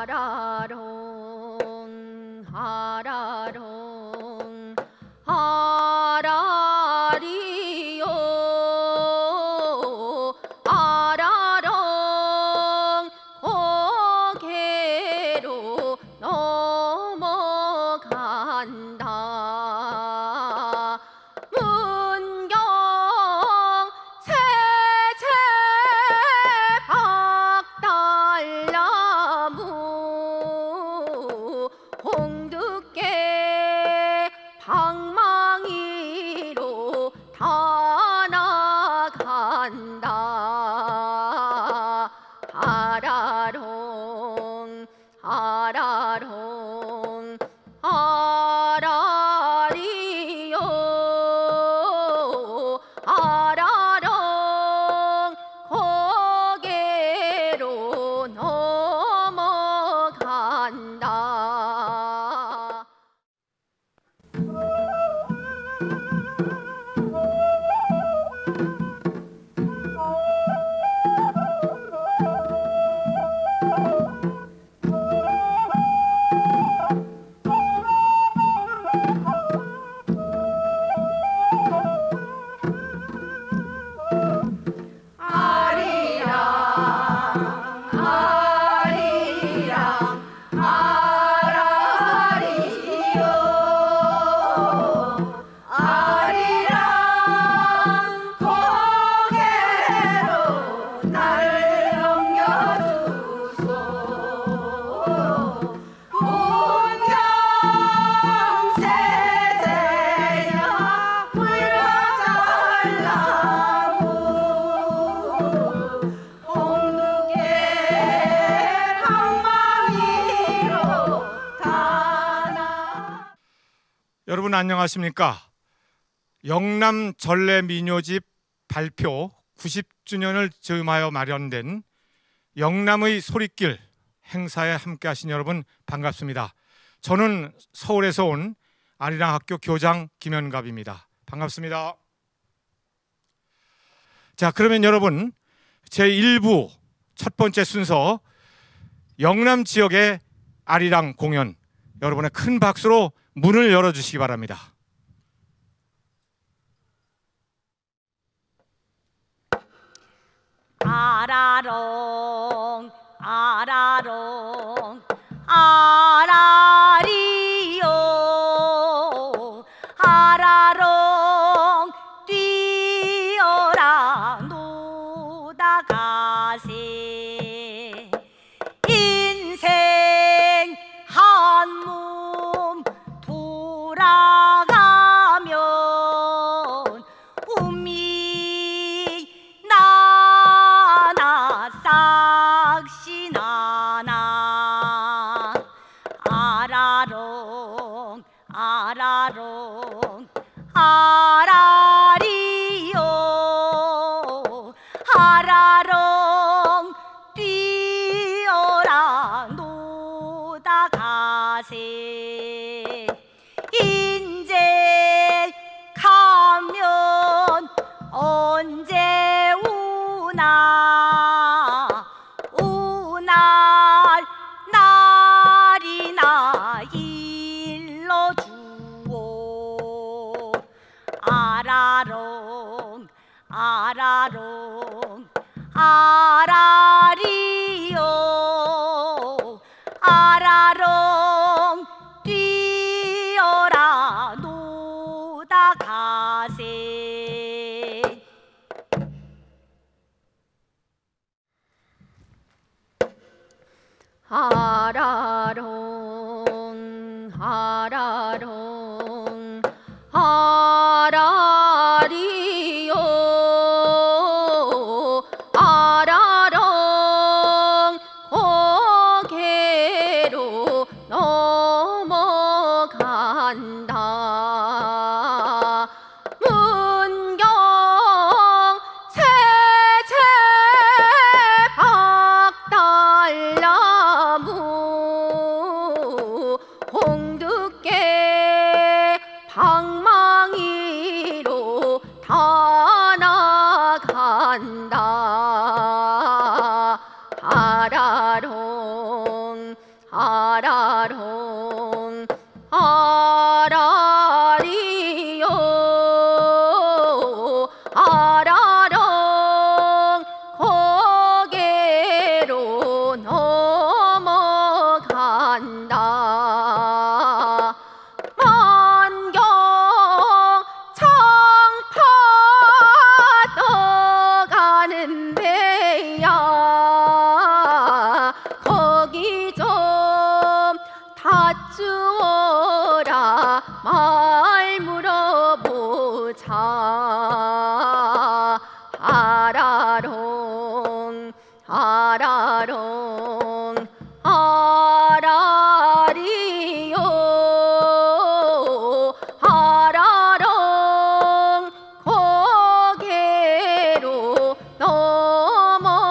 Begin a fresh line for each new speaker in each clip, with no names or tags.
아라롱 아라롱 아라리요 아라롱 고개로 넘어간다. 문경 세제 박달나무 홍두깨 방망이로 다 나간다. 아라롱 아라롱 아라리요 아라롱 고개로 넘어간다.
여러분 안녕하십니까? 영남 전래 민요집 발표 90주년을 즈음하여 마련된 영남의 소리길 행사에 함께 하신 여러분 반갑습니다. 저는 서울에서 온 아리랑학교 교장 김현갑입니다. 반갑습니다. 자, 그러면 여러분 제1부 첫 번째 순서 영남 지역의 아리랑 공연 여러분의 큰 박수로 문을 열어주시기 바랍니다.
아라롱 아라롱 아라리요 아라롱 뛰어라 노다가세 인생 한 몸 돌아가면 음이 나나 싹시 나나 아라롱 아라롱 아라리요 아라롱 뛰어라 노다가세 인제 가면 언제 우나 우날 날이나 일러주오 아라롱 아라롱 아라리요 아라롱 뛰어라 노다가세 아라롱 아라롱 아라리요 아라롱 고개로 넘어간다. 문경 세제 박달나무 홍두깨 아라롱 아라리요 아라롱 고개로 넘어간다 만경 창파 떠가는데야 거기 좀 다주어라 말 물어보자 아라롱 아라롱 아라리요 아라롱 고개로 넘어간다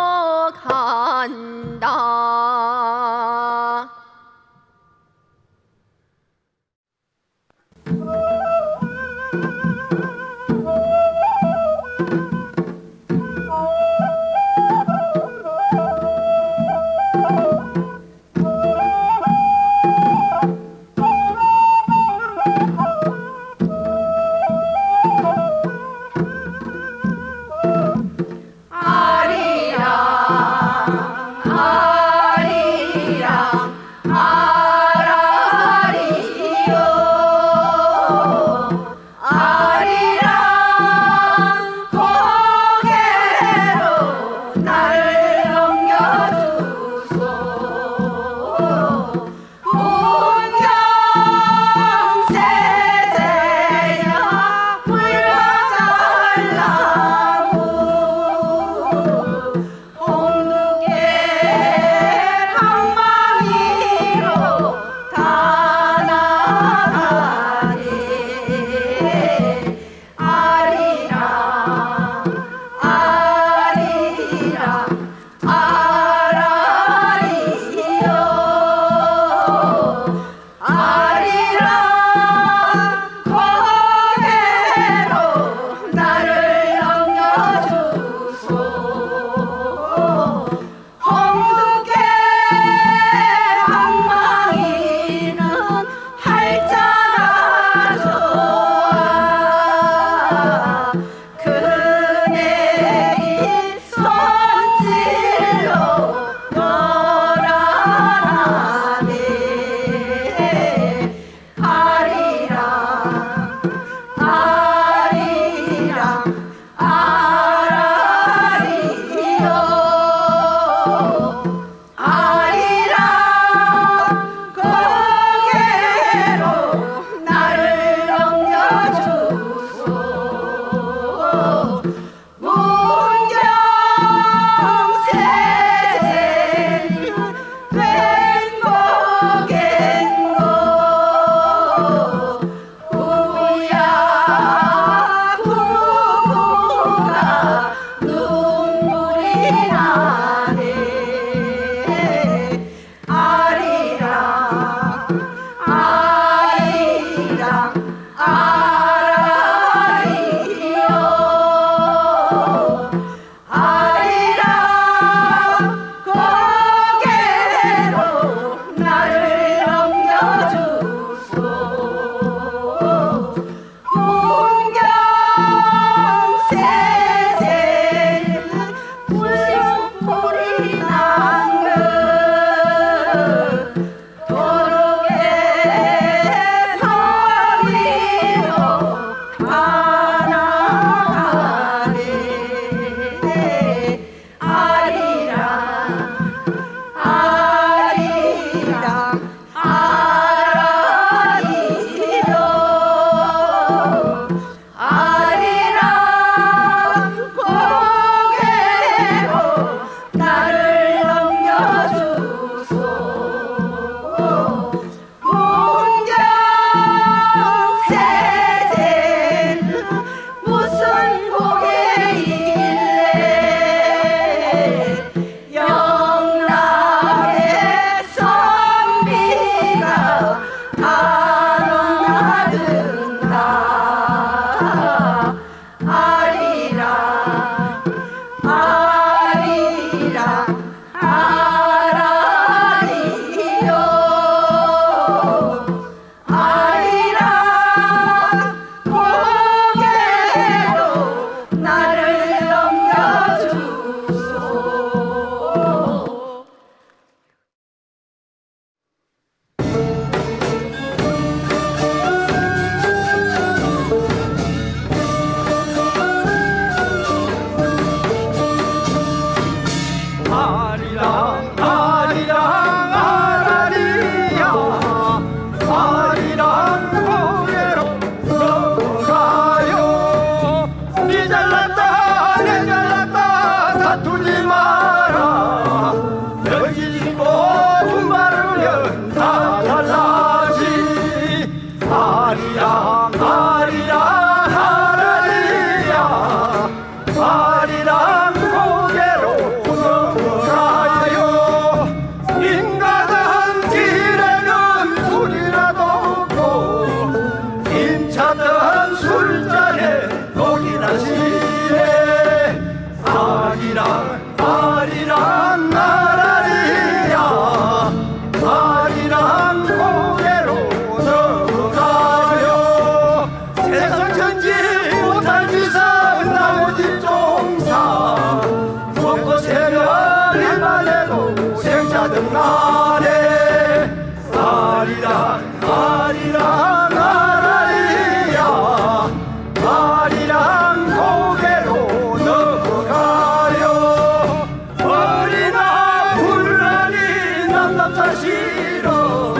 숫자 싫어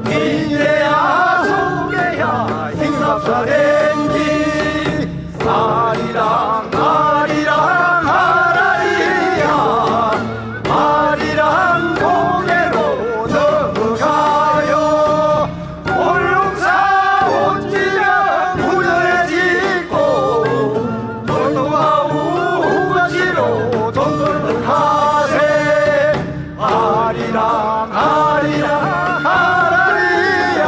이래야 속에야 흰갑사랭기 아리랑 아리랑 아라리야 아리랑 고개로 넘어가요 올롱사 온지면 무전에 짓고 돌도하고 후거지로 돈 벌는 하세 아리랑 아리랑 아라리야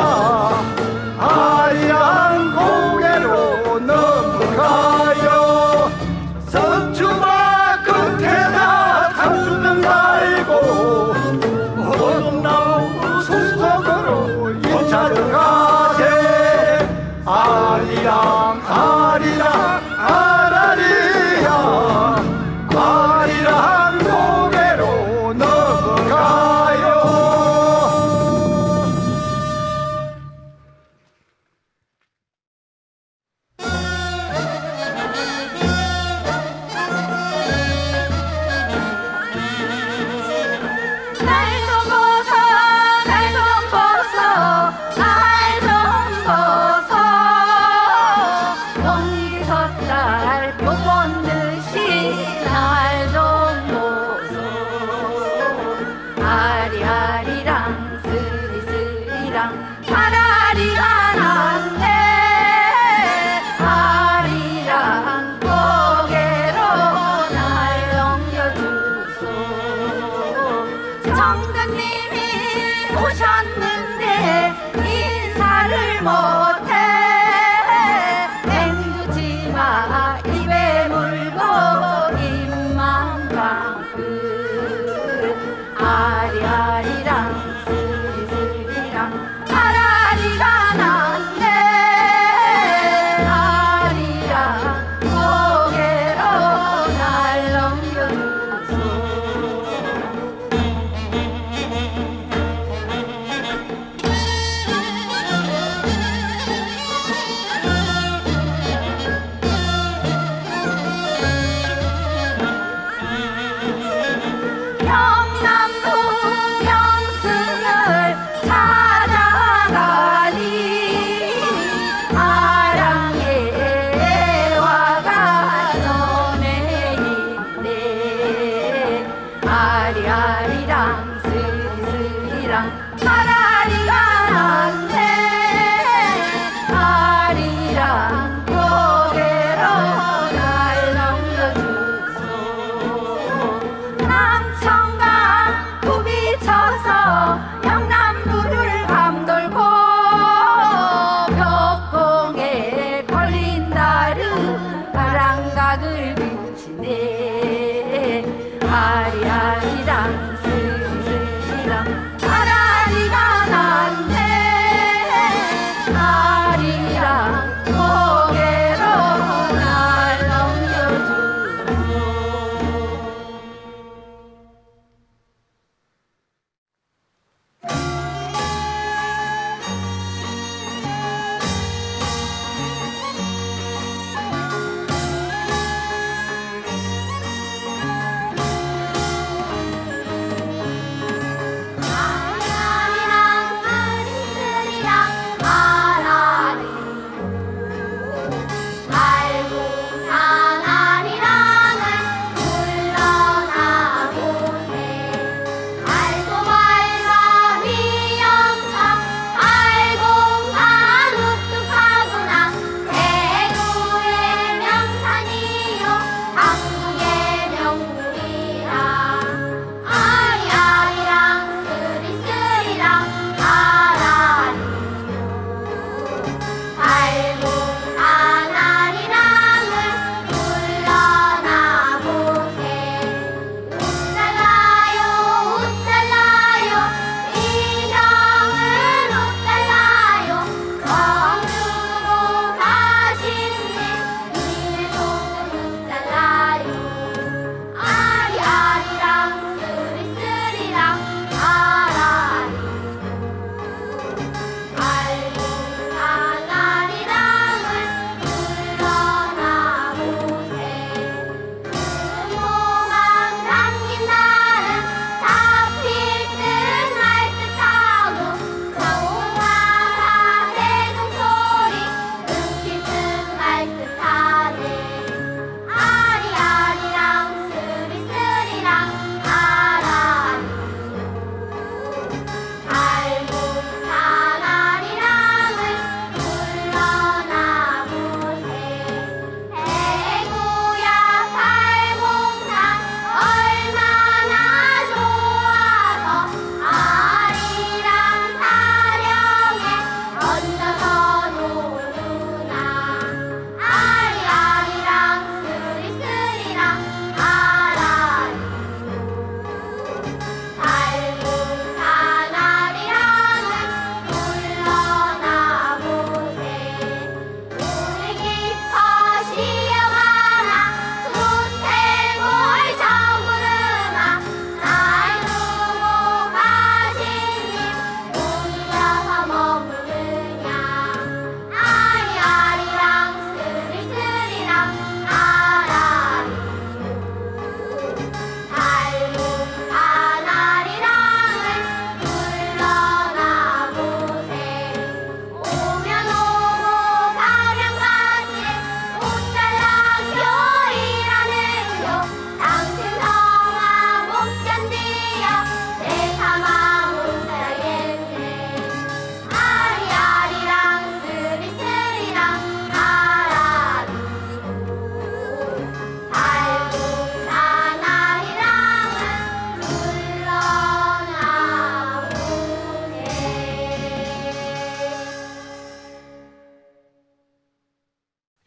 아리랑 고개로 넘어가요 선주마 끝에다 탕수면 달고 오동나무 숲속으로 인차를 가세 아리랑 아리랑 아라리야 아리랑 고개로 넘어가요.
날 좀 벗어 날 좀 벗어 날 좀 벗어 동리 섣달 못 듯이 날 좀 벗어 아리아리랑 스리스리랑 아라리가 났네 아리랑 고개로 날 넘겨주소 정근님이 오셨는데 인사를 못해 맹주치마 입에 물고 입만 감고 아리아리랑 스리스리랑 아라리가 났네 아리랑 고개로 날 넘겨주소 영남도 영승을 찾아가니 아랑의 와가 전에 있네 아리아리랑 스리스리랑 아라리가 났네 아리랑 고개로 날 넘겨주소 남천강 부비쳐서 영남도를 감돌고 벽공에 걸린 달은 바람각을 비치네 아리아리랑 스리스리랑 아라리가 났네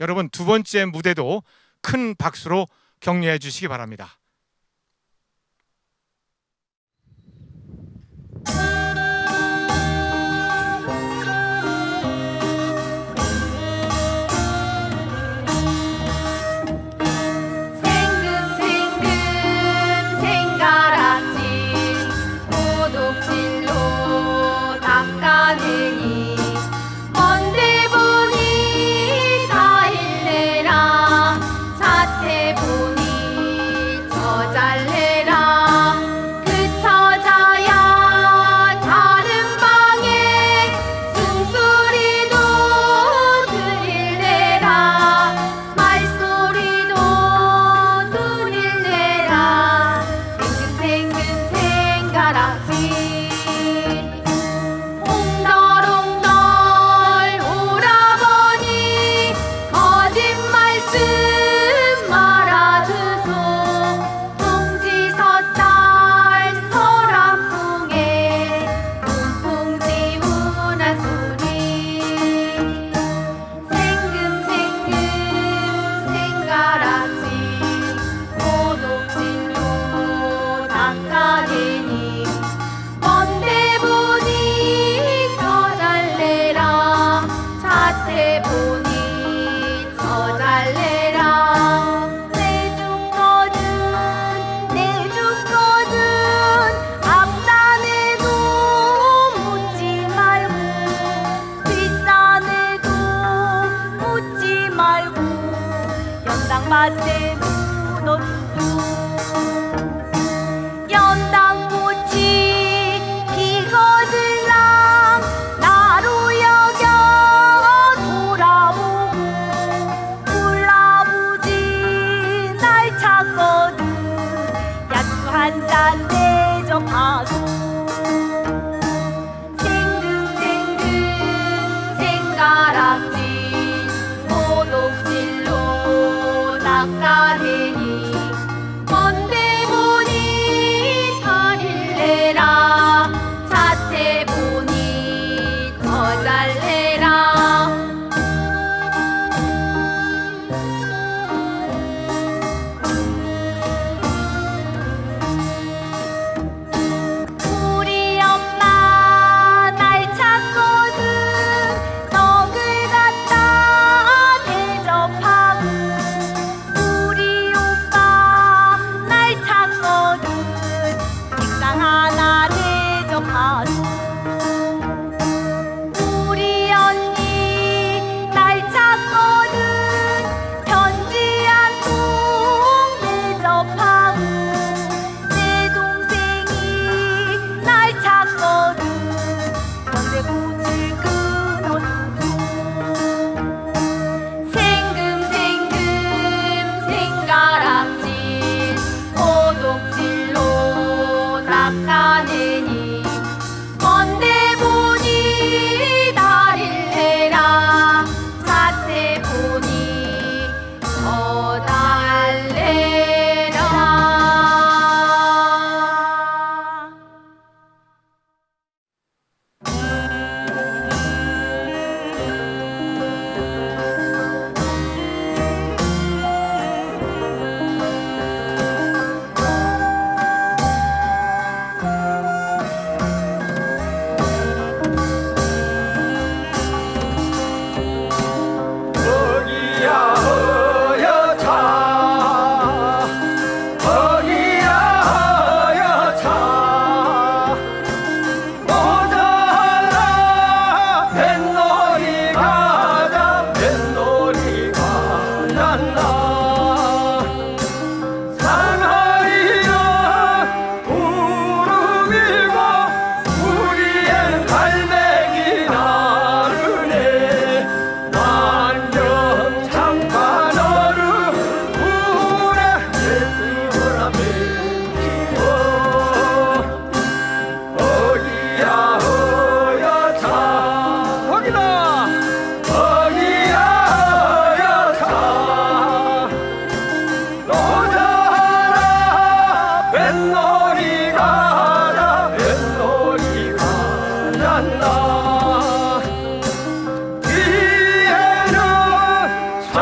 여러분 두 번째 무대도 큰 박수로 격려해 주시기 바랍니다.
연당밭에 묻어두고 연당꽃이 피거들랑 나로 여겨 돌아보고 울라부지 날 찾거든 약주 한 잔 대접하소 생금생금 생가락지 모독질로 낚아내니 건대 보니 다릴래라 자태 보니 더 잘래라 우리 엄마 날 찾거든 떡을 갖다 대접하고 우리 오빠 날 찾거든 식당 하나 대접하고 우리 언니 날 찾거든 편지 한 통 대접하고 내 동생이 날 찾거든 연대꽃을 끊어주고 생금생금 생가락질 모독질로 낚아내니 건대 보니 다릴래라 자태 보니 더 달래라
거기야 허여차 거기야 허여차 모자라 뱃놀이 가자 뱃놀이 가잔다 사나이여 무릎이고 우리의 갈매기 나르네 난경 장관어루 우레 내뜨거라 맺히고 어기야 허여차 거기다 어기야 허여차 노자라 뱃놀이 가자 뱃놀이 가잔다 뒤에는 저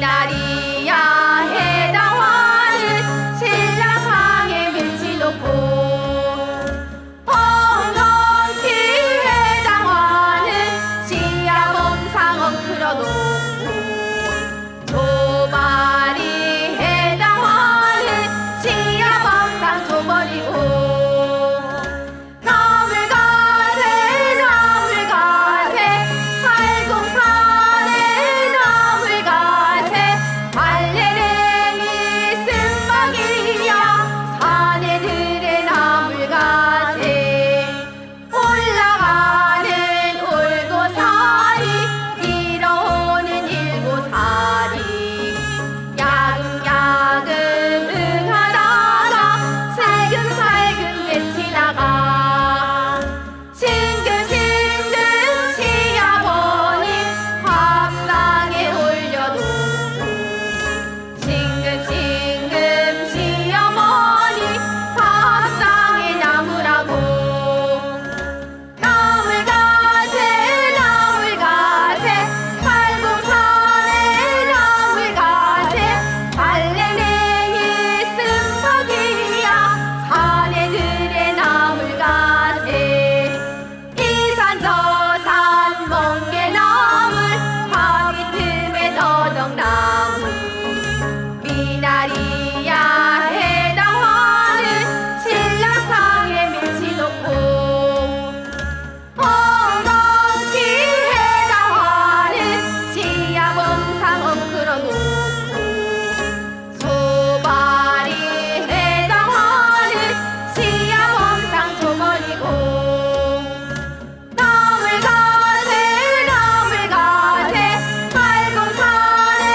미나리야 해당화는 신랑상에 밀치 놓고 엉겅퀴 해당화는 시야범상 엉클어 놓고 조바리 해당화는 시야범상 줘버리고 나물 가세 팔공산에 나물 가세 발레랭이 쓴박이야 사내들의 나물 가세 올라가는 올고사리 일어오는 일고사리 야금야금 응하다가 살금살금 외치다가 싱금싱금 시아버님 밥상에 올려놓고 싱금싱금 시어머니 밥상에 나무라고 나물 가세 팔공산에 나물 가세 발레랭이 쓴박이야 사내들의 나물 가세 이산 저산 멍게나물 바위 틈에 더덕나무 미나리야 해당화는 신랑상에 밀치 놓고 엉겅퀴 해당화는 시야범상 엉클어 놓고 소바리 해당화는 시야범상 줘버리고 나물 가세 팔공산에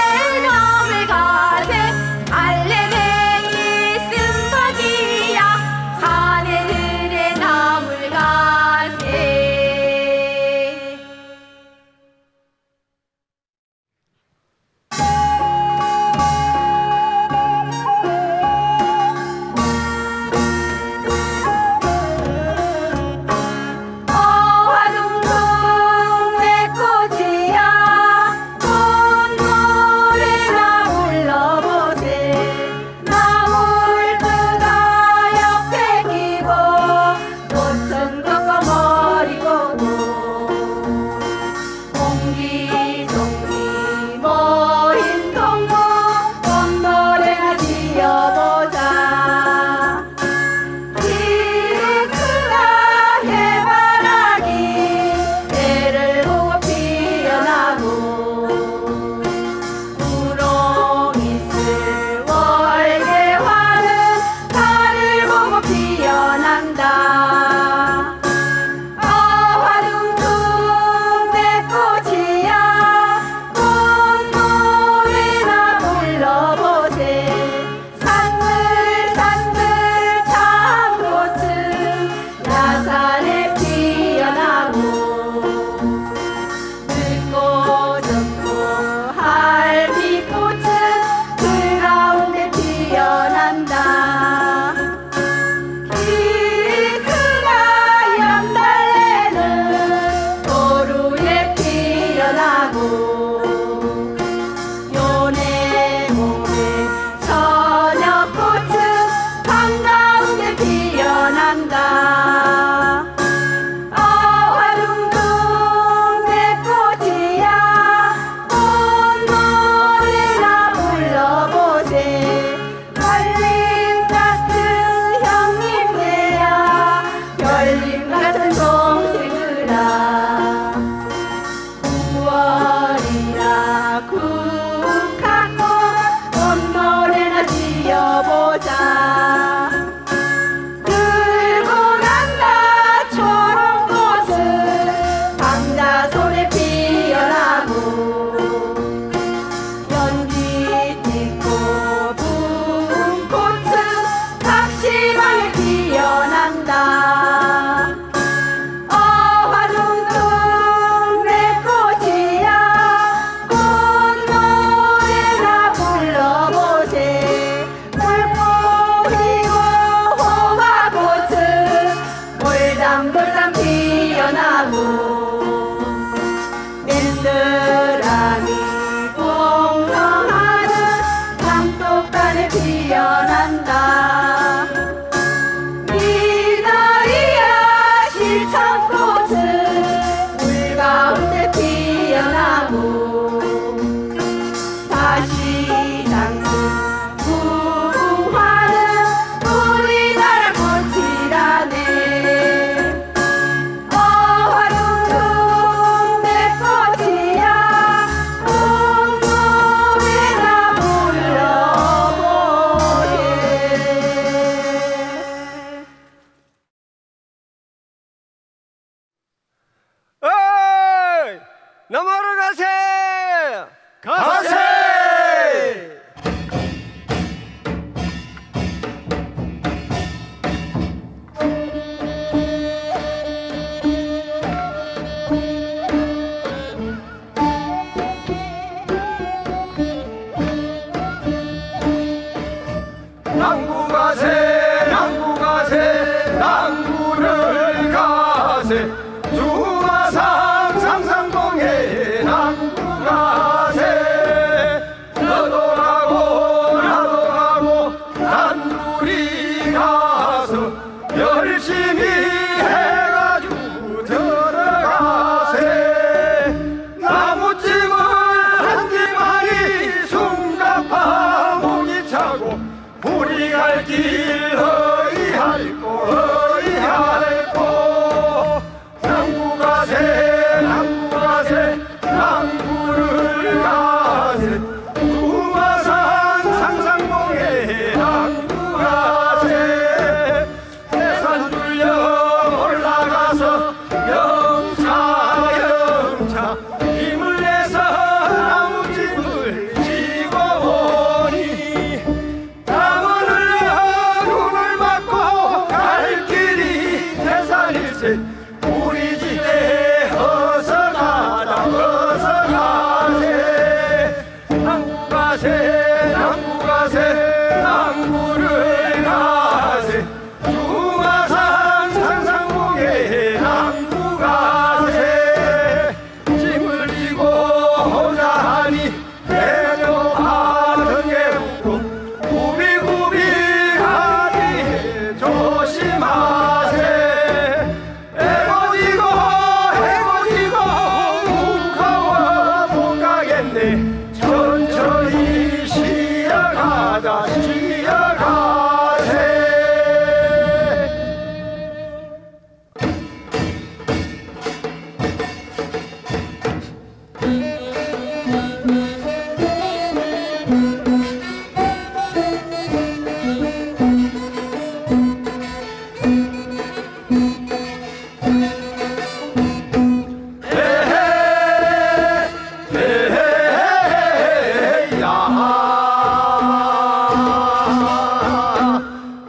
길 허이할고 허이할고 남구가세 남구가세 남구를 가세 구마산 상상봉에 남구가세 대산 둘려 올라가서 영차 영차 힘을 내서 나무집을 지고 보니 땀을 흘려 눈을 맞고 갈 길이 대산일세 우리 집에 어서 가자 어서 가세 남구가세 남구가세 남구를 가세 주마산 상상봉에 남구가세 짐을 지고 오자 하니 내려가던 게 웃고 구비구비 가니 조심하세 에고지고 에고지고 무거워 못 가겠네 천천히 쉬어가자 쉬어가세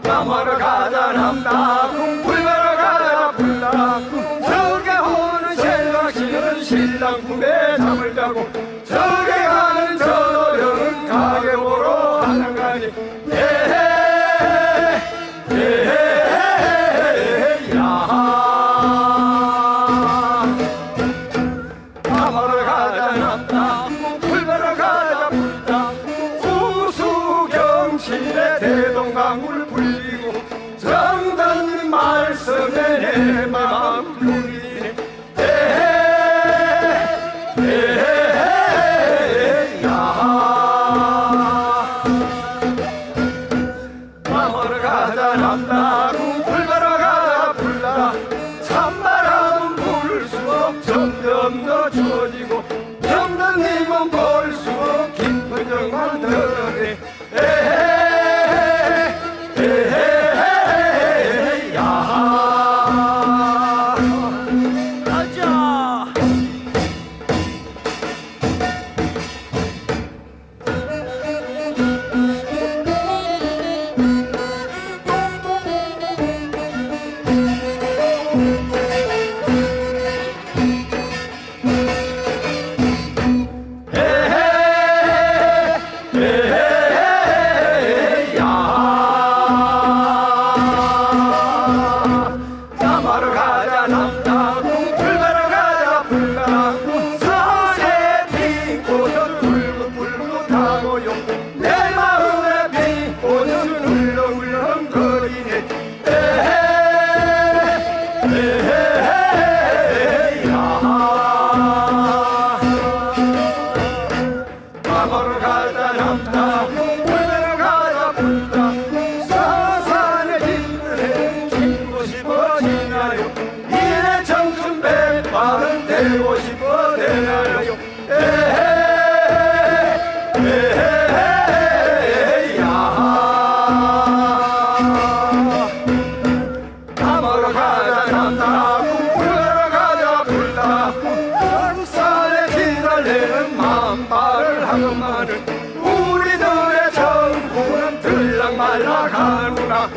남하러 가자 남다궁 불가러 가자 불나궁 저게 오는 신랑씨는 신랑 품에 잠을 자고 저게 가는 저도령은 가게 보러 가는 가니 남하러 가자 남다궁 불가러 가자 불나궁 우수경실에 대동강을 불리고 정답님 말씀에 내 마음 울리네 남하러 가자 남다궁 불가러 가자 불나 찬바람은 불수록 점점 더 추워지고 정답님은 볼수록 깊은 정만 드러내 가자 남하러 가자 남다궁 불가러 가자 불나궁 산에 핀 꽃은 울긋불긋하고요 내 마음에 핀 꽃은 울렁울렁거리네 남하러 가자 남다궁 불가러 가자 불나궁 서산에 짓는 짓고 싶어지나요 이래 청춘 백발은 되고 싶어 되나요 남하러 가자 남다궁 불가러 가자 불나궁 선산에 기다리는 만발을 하건만은 우리들의 정부는 들락말락 하는구나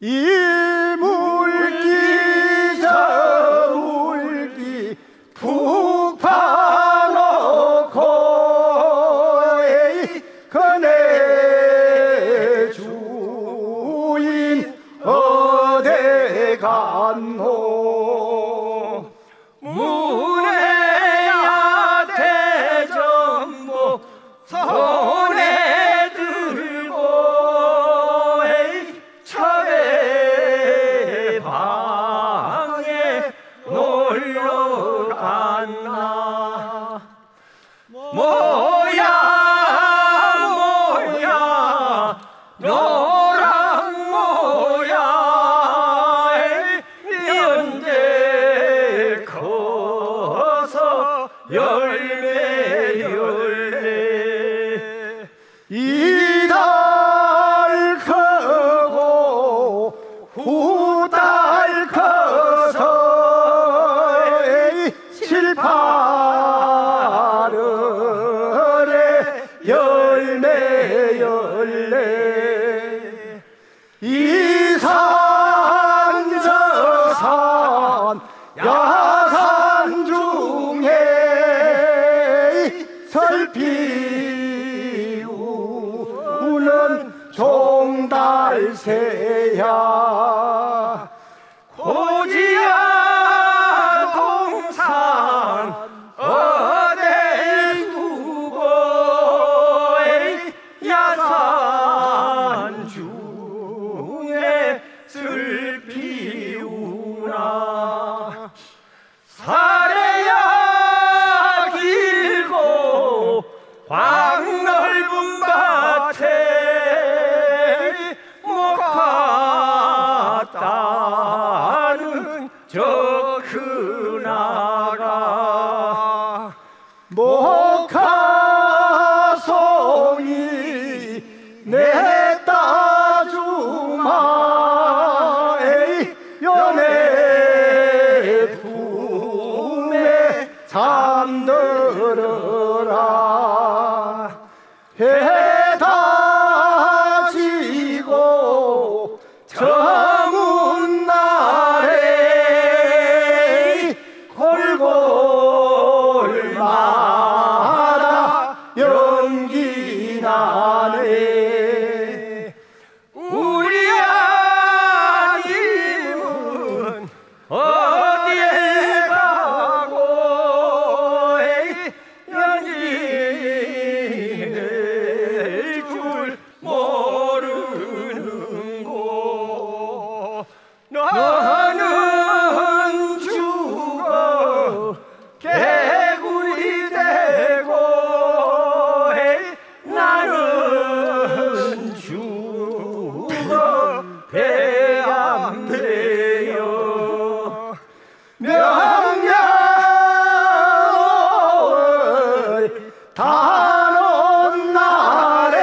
이 물기 저 물기 푹 파놓고 그네 주인 어디 갔노 문에야 대전보 손에 들고 처에 방에 놀러 갔나 뭐야 노랑 뭐야 언제 커서 열매 열매 이달 크고 후달 커서 실파르래 열매 열매 이산 저산 야산 중에 설피우는 종달새야 고지야 동산 어딜 두고 야산 중에 슬피우나 사래야 길고 광넓은 밭에 목화따는 저 크나라 목화송이 내 따주마 연애 품에 잠들어라 해 다지고 저문 날에 골골마다 연기 나네 우리 아님은 어디에 가고 연기 낼 줄 모르는고 너는 죽어 개구리 되고 나는 죽어 배 안 돼요 명령을 다놓은 날에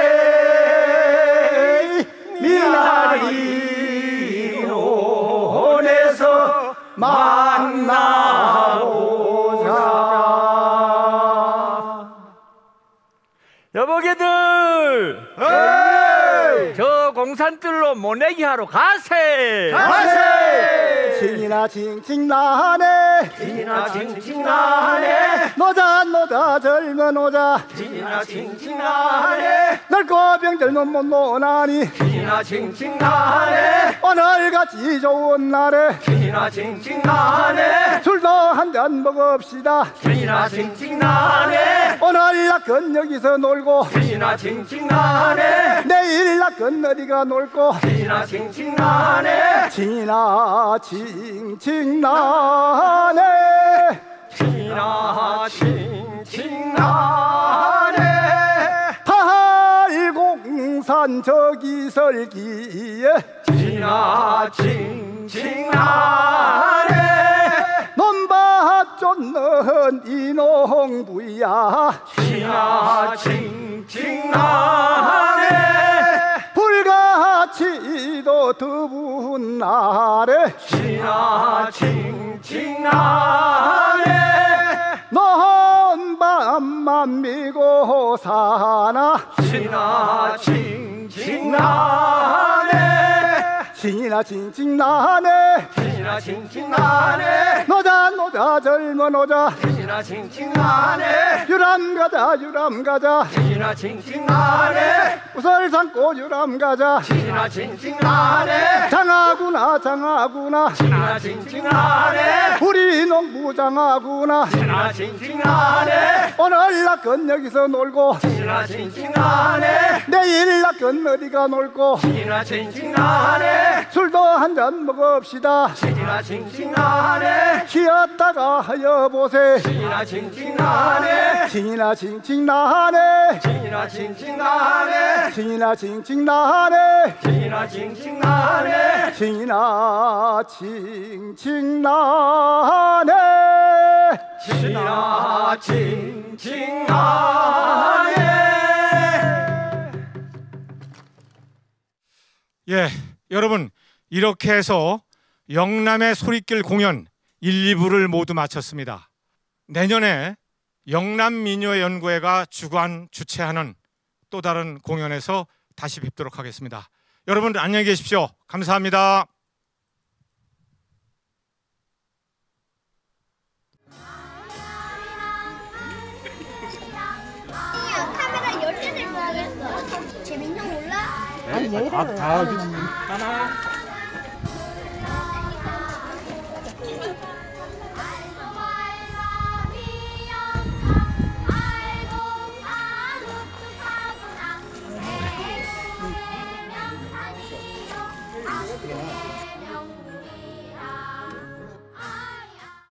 미나리 논에서 만나보자
여보게들
에이!
저 공산들로 모내기 하러 가세.
가세! 징이나 징징 나네
징이나 징징 나네
노자 노자 젊은 노자
징이나 징징 나네
늙고 병들면 못 노나니
징이나 징징 나네
오늘같이 좋은 날에
징이나 징징 나네
술도 한 잔 먹읍시다
징이나 징징 나네
오늘 낮건 여기서 놀고
징이나 징징 나네
내일 낮건 어디가 놀고
징이나 징징 나네
징이나 징징 나네
징이나 징징 나네
팔공산 저기 설기에
징이나 징징 나네
논밭 쫓는 이농부야
징이나 징징 나네
불같이도 더운 날에
징이나 징징 나네
넌 밤만 미고 사나
징이나 징징 나네
신이나 칭칭 나네
신이나 칭칭 나네
노자 노자 젊은 노자
신이나 칭칭 나네
유람 가자 유람 가자
신이나 칭칭 나네
우설 삼고 유람 가자
신이나 칭칭 나네
장하구나 장하구나
신이나 칭칭 나네
우리 농부 장하구나
신이나 칭칭 나네
오늘 낙건 여기서 놀고
신이나 칭칭 나네
내일 낙건 어디가 놀고
신이나 칭칭 나네
술도 한잔 먹읍시다
신이나 칭칭 나네
쉬었다가 하여보세
신이나 칭칭 나네
신이나 칭칭 나네
신이나 칭칭 나네
신이나 칭칭 나네
신이나 칭칭 나네
신이나 칭칭 나네
신이나 칭칭 나네.
예, 여러분 이렇게 해서 영남의 소리길 공연 1, 2부를 모두 마쳤습니다. 내년에 영남민요연구회가 주관 주최하는 또 다른 공연에서 다시 뵙도록 하겠습니다. 여러분 안녕히 계십시오. 감사합니다.
카메라 열대 들고 하겠어. 재밌는 거 몰라?
아니 얘를 하나
아이고